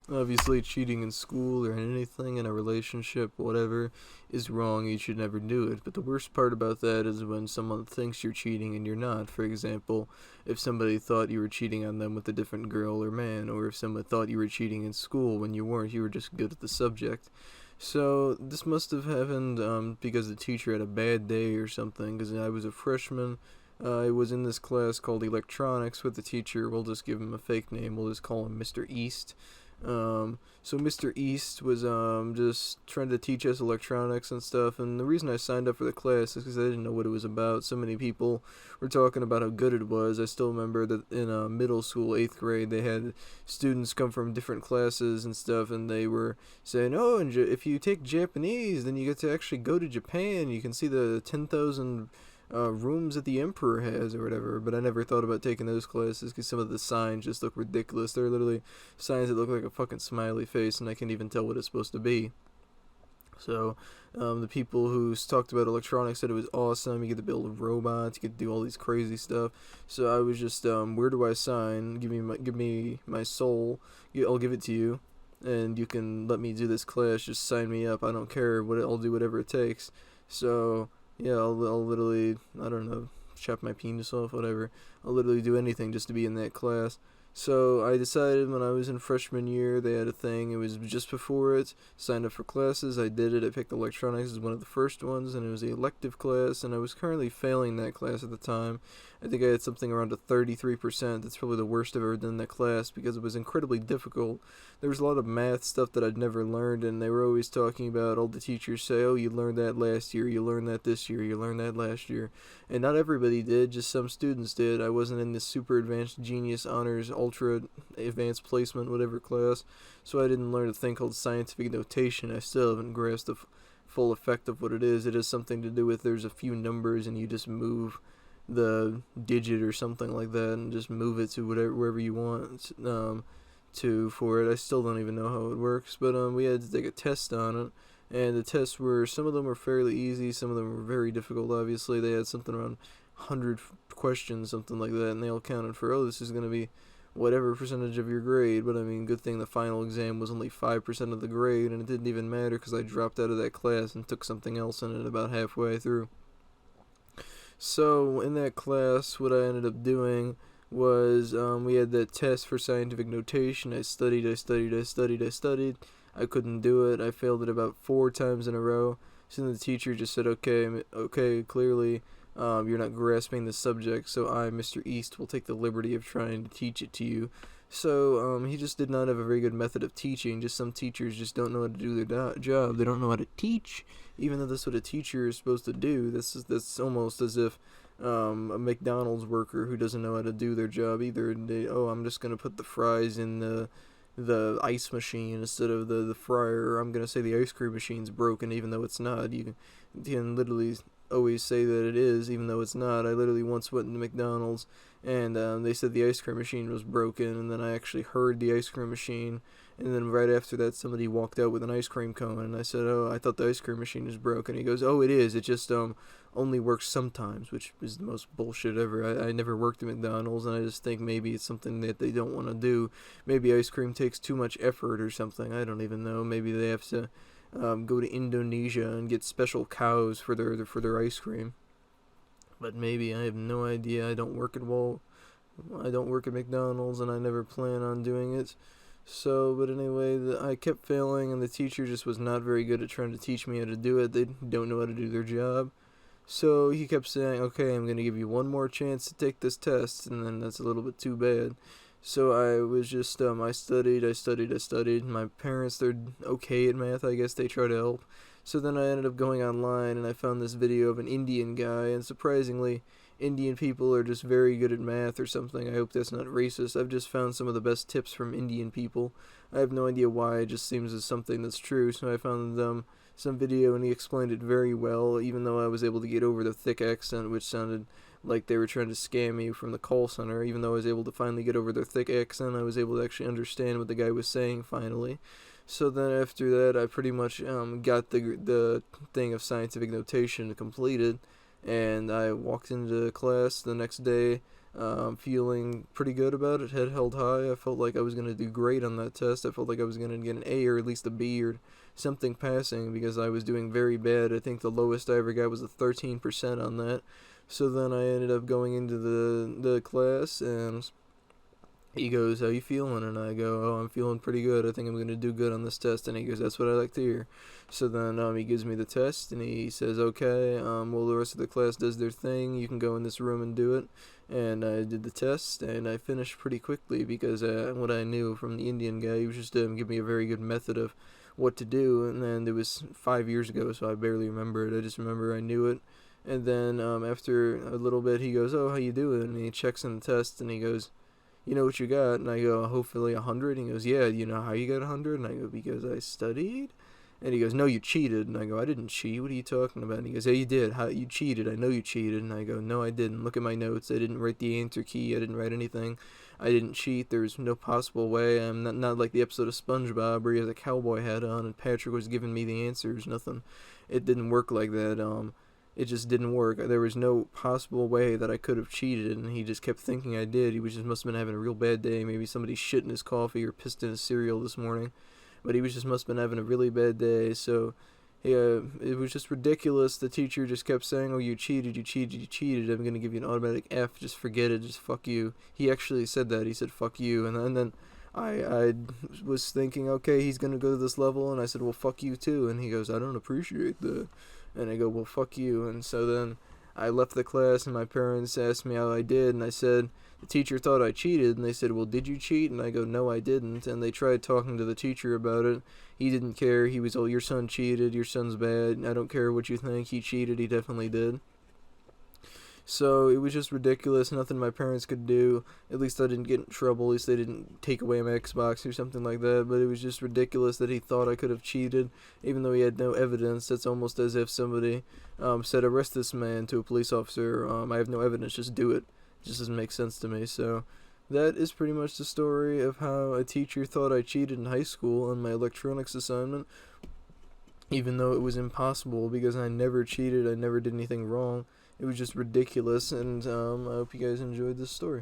Obviously, cheating in school or anything in a relationship, whatever, is wrong. You should never do it. But the worst part about that is when someone thinks you're cheating and you're not. For example, if somebody thought you were cheating on them with a different girl or man, or if someone thought you were cheating in school when you weren't, you were just good at the subject. So this must have happened because the teacher had a bad day or something. Because I was a freshman. I was in this class called electronics with the teacher. We'll just give him a fake name. We'll just call him Mr. East. So Mr. East was just trying to teach us electronics and stuff, and the reason I signed up for the class is because I didn't know what it was about. So many people were talking about how good it was. I still remember that in middle school, 8th grade, they had students come from different classes and stuff, and they were saying, "Oh, and if you take Japanese, then you get to actually go to Japan. You can see the 10,000 rooms that the emperor has or whatever." But I never thought about taking those classes because some of the signs just look ridiculous. They're literally signs that look like a fucking smiley face, and I can't even tell what it's supposed to be. So the people who talked about electronics said it was awesome. You get to build robots, you get to do all these crazy stuff. So I was just, where do I sign? Give me my soul. I'll give it to you, and you can let me do this class. Just sign me up. I don't care. I'll do whatever it takes. So yeah, I'll literally, I don't know, chop my penis off, whatever. I'll literally do anything just to be in that class. So I decided when I was in freshman year, they had a thing. It was just before it. Signed up for classes. I did it. I picked electronics as one of the first ones, and it was an elective class. And I was currently failing that class at the time. I think I had something around a 33%. That's probably the worst I've ever done in that class because it was incredibly difficult. There was a lot of math stuff that I'd never learned, and they were always talking about, all the teachers say, "Oh, you learned that last year. You learned that this year. You learned that last year." And not everybody did. Just some students did. I wasn't in this super advanced genius honors ultra advanced placement whatever class, so I didn't learn a thing called scientific notation. I still haven't grasped the full effect of what it is. It has something to do with there's a few numbers and you just move the digit or something like that and just move it to wherever you want to for it. I still don't even know how it works, but we had to take a test on it. And the tests were, some of them were fairly easy, some of them were very difficult. Obviously, they had something around 100 questions, something like that, and they all counted for, oh, this is going to be whatever percentage of your grade. But I mean, good thing the final exam was only 5% of the grade, and it didn't even matter because I dropped out of that class and took something else in it about halfway through. So in that class, what I ended up doing was we had that test for scientific notation. I studied. I couldn't do it. I failed it about 4 times in a row. So then the teacher just said, okay, clearly you're not grasping the subject, so I, Mr. East, will take the liberty of trying to teach it to you. So he just did not have a very good method of teaching. Just some teachers just don't know how to do their job. They don't know how to teach, even though that's what a teacher is supposed to do. That's almost as if a McDonald's worker who doesn't know how to do their job either. I'm just gonna put the fries in the ice machine instead of the fryer. Or I'm gonna say the ice cream machine's broken, even though it's not. You can literally always say that it is, even though it's not. I literally once went into McDonald's and they said the ice cream machine was broken, and then I actually heard the ice cream machine, and then right after that somebody walked out with an ice cream cone, and I said, "Oh, I thought the ice cream machine was broken." He goes, "Oh, it is. It just only works sometimes," which is the most bullshit ever. I never worked at McDonald's, and I just think maybe it's something that they don't want to do. Maybe ice cream takes too much effort or something. I don't even know. Maybe they have to go to Indonesia and get special cows for their ice cream. But maybe, I have no idea. I don't work at McDonald's, and I never plan on doing it. So, but anyway, I kept failing, and the teacher just was not very good at trying to teach me how to do it. They don't know how to do their job. So he kept saying, "Okay, I'm going to give you one more chance to take this test," and then that's a little bit too bad. So I was just, I studied. My parents, they're okay at math, I guess they try to help. So then I ended up going online, and I found this video of an Indian guy, and surprisingly, Indian people are just very good at math or something. I hope that's not racist. I've just found some of the best tips from Indian people. I have no idea why, it just seems as something that's true. So I found some video, and he explained it very well, even though I was able to get over the thick accent, which sounded like they were trying to scam me from the call center. Even though I was able to finally get over their thick accent, I was able to actually understand what the guy was saying finally. So then after that, I pretty much got the thing of scientific notation completed, and I walked into class the next day. Feeling pretty good about it, head held high. I felt like I was going to do great on that test. I felt like I was going to get an A or at least a B or something passing because I was doing very bad. I think the lowest I ever got was a 13% on that. So then I ended up going into the class, and he goes, "How you feeling?" And I go, "Oh, I'm feeling pretty good. I think I'm going to do good on this test." And he goes, "That's what I like to hear." So then he gives me the test, and he says, "Okay, well, the rest of the class does their thing. You can go in this room and do it." And I did the test, and I finished pretty quickly because what I knew from the Indian guy, he was just give me a very good method of what to do. And then it was 5 years ago, so I barely remember it. I just remember I knew it. And then after a little bit, he goes, "Oh, how you doing?" And he checks in the test, and he goes, "You know what you got?" And I go, "Hopefully 100. He goes, "Yeah, you know how you got 100? And I go, "Because I studied." And he goes, "No, you cheated." And I go, "I didn't cheat. What are you talking about?" And he goes, "Yeah, you did. How you cheated? I know you cheated." And I go, "No, I didn't. Look at my notes. I didn't write the enter key. I didn't write anything. I didn't cheat. There's no possible way. I'm not like the episode of SpongeBob where he has a cowboy hat on and Patrick was giving me the answers. Nothing. It didn't work like that. It just didn't work. There was no possible way that I could have cheated, and he just kept thinking I did. He must have been having a real bad day. Maybe somebody shit in his coffee or pissed in his cereal this morning. But he must have been having a really bad day. So, yeah, it was just ridiculous. The teacher just kept saying, "Oh, you cheated, you cheated, you cheated. I'm going to give you an automatic F. Just forget it. Just fuck you." He actually said that. He said, "Fuck you." And then I was thinking, okay, he's going to go to this level. And I said, "Well, fuck you too." And he goes, "I don't appreciate that." And I go, "Well, fuck you." And so then I left the class, and my parents asked me how I did, and I said, "The teacher thought I cheated." And they said, "Well, did you cheat?" And I go, "No, I didn't." And they tried talking to the teacher about it. He didn't care. He was, "Oh, your son cheated. Your son's bad. I don't care what you think. He cheated. He definitely did." So it was just ridiculous. Nothing my parents could do. At least I didn't get in trouble. At least they didn't take away my Xbox or something like that. But it was just ridiculous that he thought I could have cheated, even though he had no evidence. That's almost as if somebody said, "Arrest this man," to a police officer. I have no evidence. Just do it. It just doesn't make sense to me. So that is pretty much the story of how a teacher thought I cheated in high school on my electronics assignment, even though it was impossible because I never cheated. I never did anything wrong. It was just ridiculous, and I hope you guys enjoyed this story.